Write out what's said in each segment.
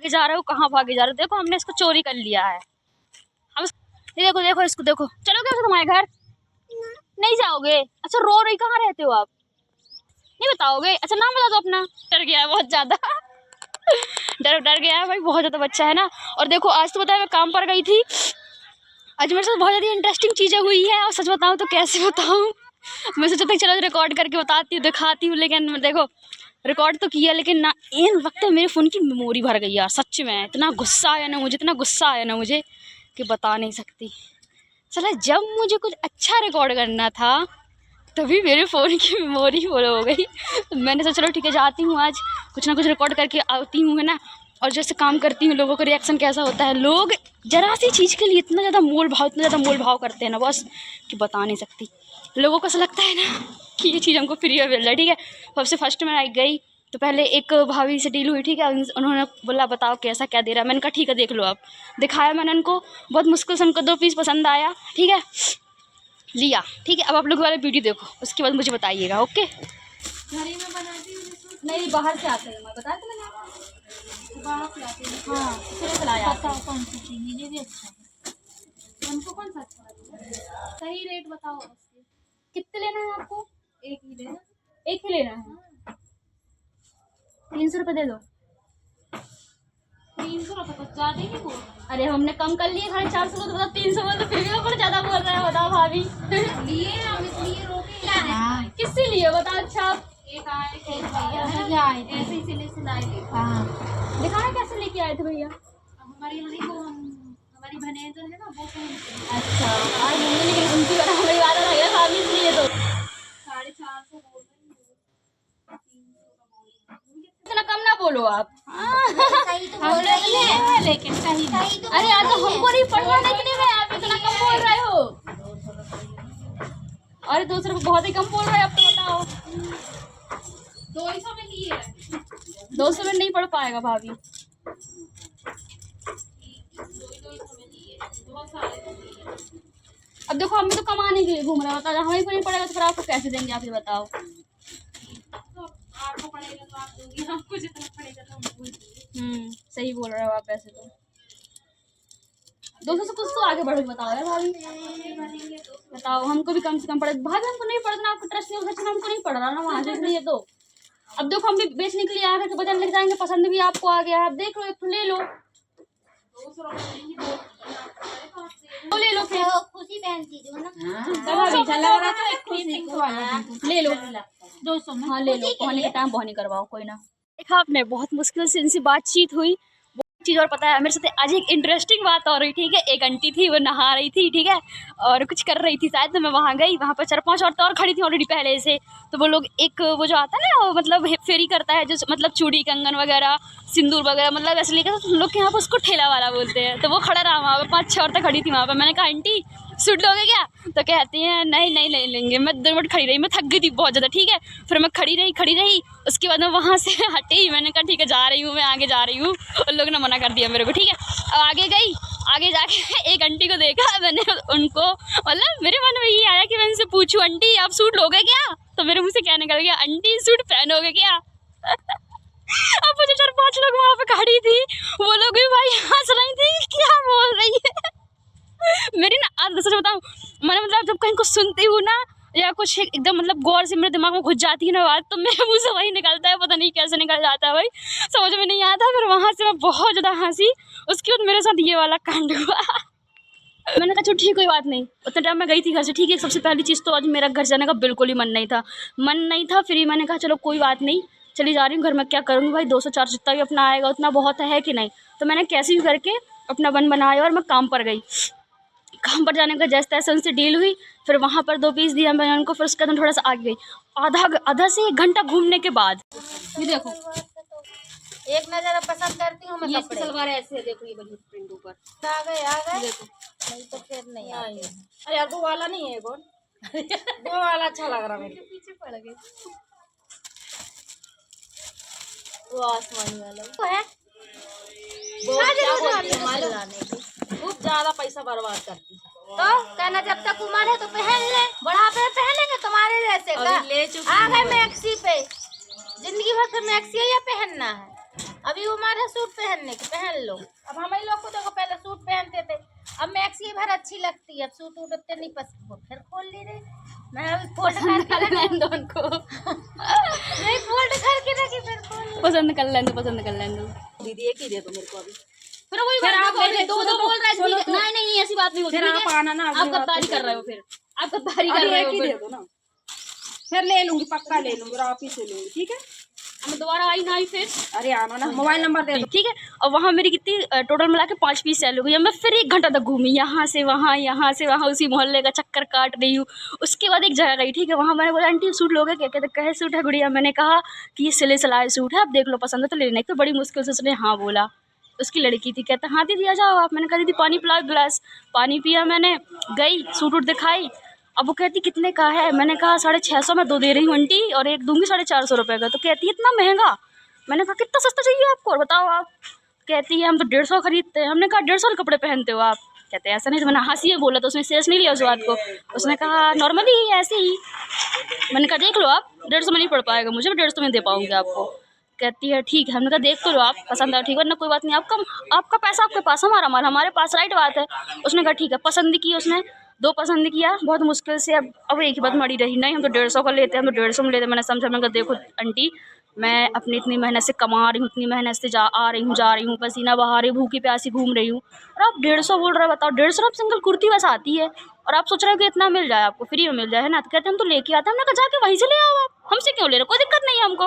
भागे जा रहे हो, कहाँ भागे जा रहे हो? देखो हमने इसको चोरी कर लिया है। हम देखो देखो इसको देखो। चलोगे तुम्हारे घर? नहीं जाओगे? अच्छा रो रही, कहाँ रहते हो आप? नहीं बताओगे? अच्छा नाम बता दो अपना। डर गया है बहुत ज्यादा डर गया है भाई, बहुत ज्यादा बच्चा है ना। और देखो आज तो बताया मैं काम पर गई थी, आज मेरे साथ बहुत ज़्यादा इंटरेस्टिंग चीज़ें हुई है। और सच बताऊँ तो कैसे बताऊँ, मैं सोचा था चलो रिकॉर्ड करके बताती हूँ, दिखाती हूँ, लेकिन देखो रिकॉर्ड तो किया लेकिन ना इन वक्त मेरे फ़ोन की मेमोरी भर गई यार। सच में इतना गुस्सा आया ना मुझे, इतना गुस्सा आया ना मुझे कि बता नहीं सकती। चला जब मुझे कुछ अच्छा रिकॉर्ड करना था तभी मेरे फ़ोन की मेमोरी फुल हो गई। तो मैंने सोचा चलो ठीक है जाती हूँ, आज कुछ ना कुछ रिकॉर्ड करके आती हूँ, है ना। और जैसे काम करती हूँ लोगों का रिएक्शन कैसा होता है, लोग जरा सी चीज़ के लिए इतना ज़्यादा मोल भाव करते हैं ना बस कि बता नहीं सकती। लोगों को ऐसा लगता है ना कि ये चीज़ हमको फ्री में मिल रहा है, ठीक है। सबसे फर्स्ट मैं गई तो पहले एक भाभी से डील हुई, ठीक है। उन्होंने बोला बताओ कैसा क्या दे रहा है। मैंने कहा ठीक है देख लो आप। दिखाया मैंने उनको, बहुत मुश्किल से उनको 2 पीस पसंद आया, ठीक है, लिया, ठीक है। अब आप लोग वाले वीडियो देखो, उसके बाद मुझे बताइएगा, ओके। घर में बनाती हूँ? नहीं बाहर से आते हैं, मैं बता तो मैंने बाहर से आती हूँ। हाँ किसने खिलाया? बताओ कौन सी चीज़, ये भी अच्छा है। हमको कौन सा अच्छा लगा? सही रेट बताओ उसके। कितने लेना है आपको? एक ही लेना। एक ही लेना है? 300 रुपये दे दो। 300 रुपये कुछ ज़्यादा ही बोल। अरे हमने कम कर लिए 450 को, तो बताओ 300 बोल तो फिर भी थोड़ा ज़्यादा बोल रहे हो, बताओ भाभी लिए हम इसलिए रोके क्या है? किससे लिए बताओ? अच्छा एक आए थे भैया, ऐसे ही सिलाई थे। हाँ दिखाना कैसे लेके आए थे भैया? हमारी यहाँ को हमारी बहनें जो है ना वो पहनती अच्छा आज होंगे, लेकिन उनकी बता हमारी बात है भाभी इसलिए तो 450 बोल रही हूँ। 300 का बोल इतना कम ना बोलो आप। सही तो बोल रही है, लेकिन सही तो। अरे आज तो हमको नहीं पढ़ना देखने में, आप इतना कम बोल रहे हो। अरे 200 रुपये बहुत ही कम बोल रहे हो, अब तो बताओ। 200 में लिए 200 में नहीं पढ़ पाएगा भाभी। 200 में लिए बहुत सारे। अब देखो हम भी तो कमाने के लिए घूम रहे होता है, हमें को नहीं पड़ेगा तो फिर आपको कैसे देंगे, आप ये बताओ। तो आपको पड़ेगा तो आप दोगे, हमको जितना पड़ेगा तो हमको ही। सही बोल रहे हो आप। वैसे तो 200 से कुछ तो आगे बढ़ो, बताओ यार भाभी, बताओ हमको भी कम से कम पड़े। भाभी हमको नहीं पड़ना, आपको ट्रस्ट नहीं होगा, हमको नहीं पड़ रहा ना वहाँ से, इसलिए तो। अब देखो हम भी बेचने के लिए आ गए, बदल लग जाएंगे, पसंद भी आपको आ गया है, अब देख लो एक तो ले लो। 200 रुपये देंगी, तो ले लो फिर, खुशी पहनती जो ना। ले लो 200 में हाँ ले लो, पहने का टाइम बहनी करवाओ, कोई ना। देखा आपने, बहुत मुश्किल से इनसे बातचीत हुई। चीज़ और पता है मेरे साथ आज एक इंटरेस्टिंग बात हो रही, ठीक है। एक आंटी थी, वो नहा रही थी, ठीक है, और कुछ कर रही थी शायद, तो मैं वहाँ गई, वहाँ पर 4-5 औरतें और खड़ी थी ऑलरेडी पहले से। तो वो लोग एक वो जो आता है ना, वो मतलब फेरी करता है, जो मतलब चूड़ी कंगन वगैरह सिंदूर वगैरह मतलब ऐसे लेकर, तो हम लोग के यहाँ पर उसको ठेला वाला बोलते हैं। तो वो खड़ा रहा वहाँ पर, 5-6 औरतें खड़ी थी वहाँ पर। मैंने कहा आंटी सूट लोगे क्या? तो कहती हैं नहीं नहीं नहीं लेंगे। मैं 2 मिनट खड़ी रही, मैं थक गई थी बहुत ज़्यादा, ठीक है। फिर मैं खड़ी रही, उसके बाद मैं वहाँ से हटी, मैंने कहा ठीक है जा रही हूँ, मैं आगे जा रही हूँ। उन लोगों ने मना कर दिया मेरे को, ठीक है। अब आगे गई, आगे जाके एक आंटी को देखा मैंने, उनको मतलब मेरे मन में ये आया कि मैं उनसे पूछूं आंटी आप सूट लोगे क्या? तो मेरे मुँह से क्या निकल गया, आंटी सूट पहनोगे क्या? अब मुझे 4-5 लोग वहाँ पे खड़ी थी, वो लोग भी भाई हंस रही थी, क्या बोल रही है मेरी ना आज सच बताऊँ, मैंने मतलब जब कहीं कुछ सुनती हूँ ना, या कुछ एकदम मतलब गौर से मेरे दिमाग में घुस जाती है ना बात, तो मेरे मुँह से वही निकलता है, पता नहीं कैसे निकल जाता है भाई, समझ में नहीं आता। फिर वहाँ से मैं बहुत ज़्यादा हंसी, उसके बाद मेरे साथ ये वाला कांड हुआ मैंने कहा चलो ठीक कोई बात नहीं। उतने टाइम मैं गई थी घर से, ठीक है। सबसे पहली चीज़ तो आज मेरा घर जाने का बिल्कुल ही मन नहीं था। फिर मैंने कहा चलो कोई बात नहीं, चली जा रही हूँ घर में, क्या करूँगी भाई, 200-400 जितना भी अपना आएगा उतना बहुत है कि नहीं। तो मैंने कैसे भी करके अपना मन बनाया और मैं काम पर गई। काम पर जाने का जैसे तैसे उनसे डील हुई, फिर वहाँ पर 2 पीस दिया मैंने उनको। फिर उसके बाद थोड़ा सा आगे गई, आधा से 1 घंटा घूमने के बाद ये देखो, एक नजर पसंद करती हूँ मैं ये कपड़े। सलवार ऐसे है, देखो ये वाली प्रिंट ऊपर आ गए देखो। नहीं तो फिर नहीं आए। अरे यार वो वाला नहीं है, कौन वो वाला अच्छा लग रहा मेरे पीछे पड़ गए। वो आसमानी वाला वो है वो क्या बोलती है मालूम, खूब ज्यादा पैसा बर्बाद करती है। तो कहना जब तक उम्र है तो पहन ले, बुढ़ापे में पहनेंगे तुम्हारे जैसे का। ले चुकी आ गए मैक्सी पे, जिंदगी भर फिर मैक्सी या पहनना है। अब अभी उम्र है सूट पहनने की, पहन लो। अब हम ही लोग को देखो पहले सूट पहनते थे, अब मैक्सी भर अच्छी लगती है, अब सूट वूट उतने नहीं पसंद, वो फिर खोल ली रे। मैं अभी फोल्ड करके रखी, उनको नहीं फोल्ड करके रखी, फिर खोल ली। पसंद कर लें, पसंद कर लें। दीदी एक ही दे दो मेरे को अभी। फिर वही फिर बात आप बोल रहे, मेरे दो सुनो बोल रहे सुनो हैं। नहीं नहीं ऐसी बात नहीं होती। फिर आप आना ना, आप गद्दारी कर रहे हो, फिर आप गद्दारी कर अरे रहे एक हो ही दे फिर। दो ना, फिर ले लूंगी, पक्का ले लूंगी और आप ही से लूंगी, ठीक है। मैं दोबारा आई ना आई फिर। अरे आना ना, मोबाइल नंबर दे दो। ठीक है। और वहाँ मेरी कितनी टोटल मिला के 5 पीस सेल हो गई। मैं फिर 1 घंटा तक घूमी, यहाँ से वहाँ उसी मोहल्ले का चक्कर काट रही हूँ। उसके बाद एक जगह गई, ठीक है, वहाँ मैंने बोला आंटी सूट लोगे क्या? कहते कहे सूट है गुड़िया? मैंने कहा कि ये सिले सिलाए सूट है, आप देख लो पसंद है तो ले लेना। तो बड़ी मुश्किल से उसने हाँ बोला। उसकी लड़की थी, कहता हाँ दीदी आ जाओ आप। मैंने कहा दीदी पानी पिलाओ गिलास। पानी पिया मैंने, गई सूट वूट दिखाई। अब वो कहती कितने का है? मैंने कहा 650 में 2 दे रही हूँ आंटी, और एक दूंगी 450 रुपये का। तो कहती है इतना महंगा? मैंने कहा कितना सस्ता चाहिए आपको और बताओ आप। कहती है हम तो 150 खरीदते हैं। हमने कहा 150 के कपड़े पहनते हो आप? कहते हैं ऐसा नहीं। तो मैंने हंसी में बोला, तो उसने सीरियस नहीं लिया उस बात को। उसने कहा नॉर्मली ऐसे ही। मैंने कहा देख लो आप, 150 में नहीं पड़ पाएगा मुझे, 150 में दे पाऊंगी आपको। कहती है ठीक है। हमने कहा देख तो लो आप, पसंद है ठीक है ना, कोई बात नहीं, आपका पैसा आपके पास, हमारा माल हमारे पास, राइट बात है। उसने कहा ठीक है। पसंद की उसने, 2 पसंद किया बहुत मुश्किल से। अब एक ही बात मड़ी रही, नहीं हम तो 150 का लेते हैं, हम तो 150 में लेते हैं। मैंने समझा, मैंने कहा देखो आंटी मैं अपनी इतनी मेहनत से कमा रही हूँ, इतनी मेहनत से आ रही हूँ, जा रही हूँ, पसीना बहा रही हूँ, भूखी प्यासी घूम रही हूँ, और आप 150 बोल रहे हो? बताओ 150 आप सिंगल कुर्ती बस आती है, और आप सोच रहे हो कि इतना मिल जाए आपको, फ्री में मिल जाए, है ना? तो कहते हम तो लेके आते हैं। हमने कहा जाके वहीं से ले आओ आप, हमसे क्यों ले रहे हो, कोई दिक्कत नहीं है हमको।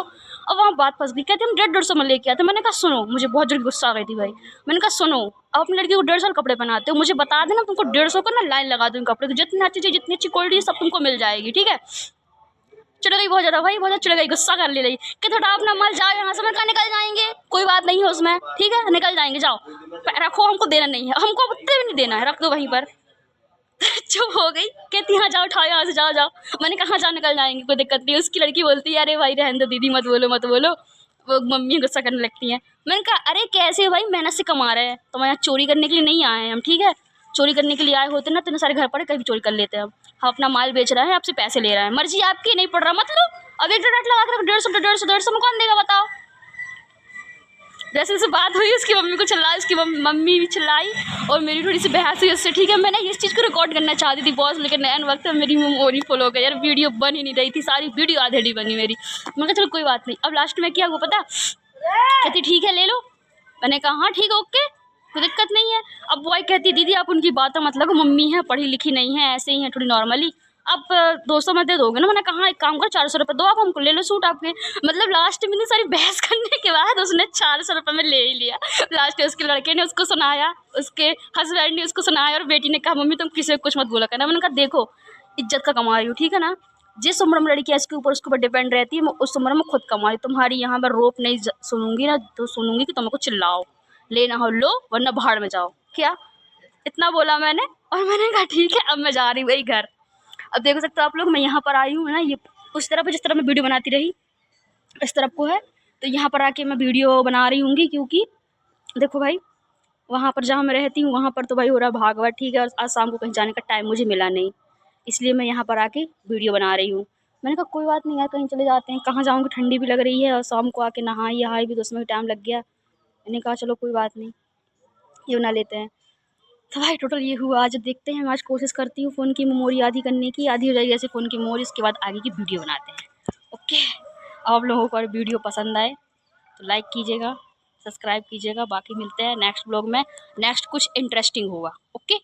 अब वहाँ बात फंस गई। कहते हम 150 में लेके आते हैं। मैंने कहा सुनो, मुझे बहुत जल्दी गुस्सा आ गई थी भाई। मैंने कहा सुनो, आप अपनी लड़की को 150 कपड़े बनाते हो, मुझे बता देना, तुमको 150 का ना लाइन लगा दूँगी कपड़े की, जितनी अच्छी चीज़, जितनी अच्छी क्वालिटी सब तुमको मिल जाएगी, ठीक है। चिढ़ गई बहुत ज़्यादा भाई, बहुत ज़्यादा चिढ़ गई, गुस्सा कर ले रही कि थोड़ा अपना माल जाओ यहाँ से। मैं कहा निकल जाएंगे, कोई बात नहीं है उसमें, ठीक है निकल जाएंगे, जाओ रखो, हमको देना नहीं है, हमको उतने भी नहीं देना है, रख दो वहीं पर। चुप हो गई, कहती हाँ जाओ उठाओ यहाँ से, जाओ जाओ। मैंने कहा हाँ जाओ निकल जाएंगे, कोई दिक्कत नहीं। उसकी लड़की बोलती है अरे भाई रहने दो दीदी, मत बोलो मत बोलो, वो मम्मी गुस्सा करने लगती हैं। मैंने कहा अरे कैसे भाई, मेहनत से कमा रहे हैं, तो मैं यहाँ चोरी करने के लिए नहीं आए हैं हम, ठीक है। चोरी करने के लिए आए होते ना तो सारे घर पर कहीं भी चोरी कर लेते हैं। हम अपना माल बेच रहे हैं, आपसे पैसे ले रहे हैं, मर्जी आपकी, नहीं पड़ रहा मतलब। अब एक डाट लगा कर 150 में कौन देगा बताओ। जैसे जैसे बात हुई उसकी मम्मी को चिल्लाई, उसकी मम्मी भी चिल्लाई, और मेरी थोड़ी सी बहस हुई उससे, ठीक है। मैंने इस चीज़ को रिकॉर्ड करना चाहती थी बॉस, लेकिन एन वक्त मेरी मेमोरी फुल हो गई यार, वीडियो बन ही नहीं रही थी, सारी वीडियो आधेड़ी बनी मेरी। मैं कहा चलो कोई बात नहीं। अब लास्ट में क्या हुआ पता, कहती ठीक है ले लो। मैंने कहा हाँ ठीक है ओके, कोई दिक्कत नहीं है। अब बॉय कहती दीदी आप उनकी बातों मतलब, मम्मी है पढ़ी लिखी नहीं है, ऐसे ही है थोड़ी नॉर्मली, आप 200 में दे दोगे ना? मैंने कहा हाँ एक काम करो 400 रुपये दो आप हमको, ले लो सूट आपके। मतलब लास्ट में इतनी सारी बहस करने के बाद उसने 400 रुपये में ले ही लिया। लास्ट में उसके लड़के ने उसको सुनाया, उसके हस्बैंड ने उसको सुनाया, और बेटी ने कहा मम्मी तुम किसी को कुछ मत बोला करना। मैंने कहा देखो इज्जत का कमा रही हूँ, ठीक है ना, जिस उम्र में लड़की इसके ऊपर डिपेंड रहती है, मैं उस उम्र में खुद कमा रही हूँ। तुम्हारी यहाँ पर रोप नहीं सुनूंगी ना, तो सुनूंगी कि तुमको चिल्लाओ, लेना हो लो वरना भाड़ में जाओ। क्या इतना बोला मैंने, और मैंने कहा ठीक है अब मैं जा रही हूँ वही घर। अब देख सकते हो आप लोग, मैं यहाँ पर आई हूँ ना, ये उस तरफ जिस तरह मैं वीडियो बनाती रही इस तरफ को है, तो यहाँ पर आके मैं वीडियो बना रही हूँगी, क्योंकि देखो भाई वहाँ पर जहाँ मैं रहती हूँ वहाँ पर तो भाई हो रहा भागवत, ठीक है, और आज शाम को कहीं जाने का टाइम मुझे मिला नहीं, इसलिए मैं यहाँ पर आके वीडियो बना रही हूँ। मैंने कहा कोई बात नहीं यार, कहीं चले जाते हैं, कहाँ जाऊँगी, ठंडी भी लग रही है, और शाम को आके नहाई भी तो उसमें भी टाइम लग गया। मैंने कहा चलो कोई बात नहीं, ये बना लेते हैं। तो भाई टोटल ये हुआ। आज देखते हैं, मैं आज कोशिश करती हूँ फ़ोन की मेमोरी आधी करने की, आधी हो जाएगी ऐसे फ़ोन की मेमोरी, उसके बाद आगे की वीडियो बनाते हैं। ओके, आप लोगों को अगर वीडियो पसंद आए तो लाइक कीजिएगा, सब्सक्राइब कीजिएगा। बाकी मिलते हैं नेक्स्ट ब्लॉग में, नेक्स्ट कुछ इंटरेस्टिंग होगा। ओके।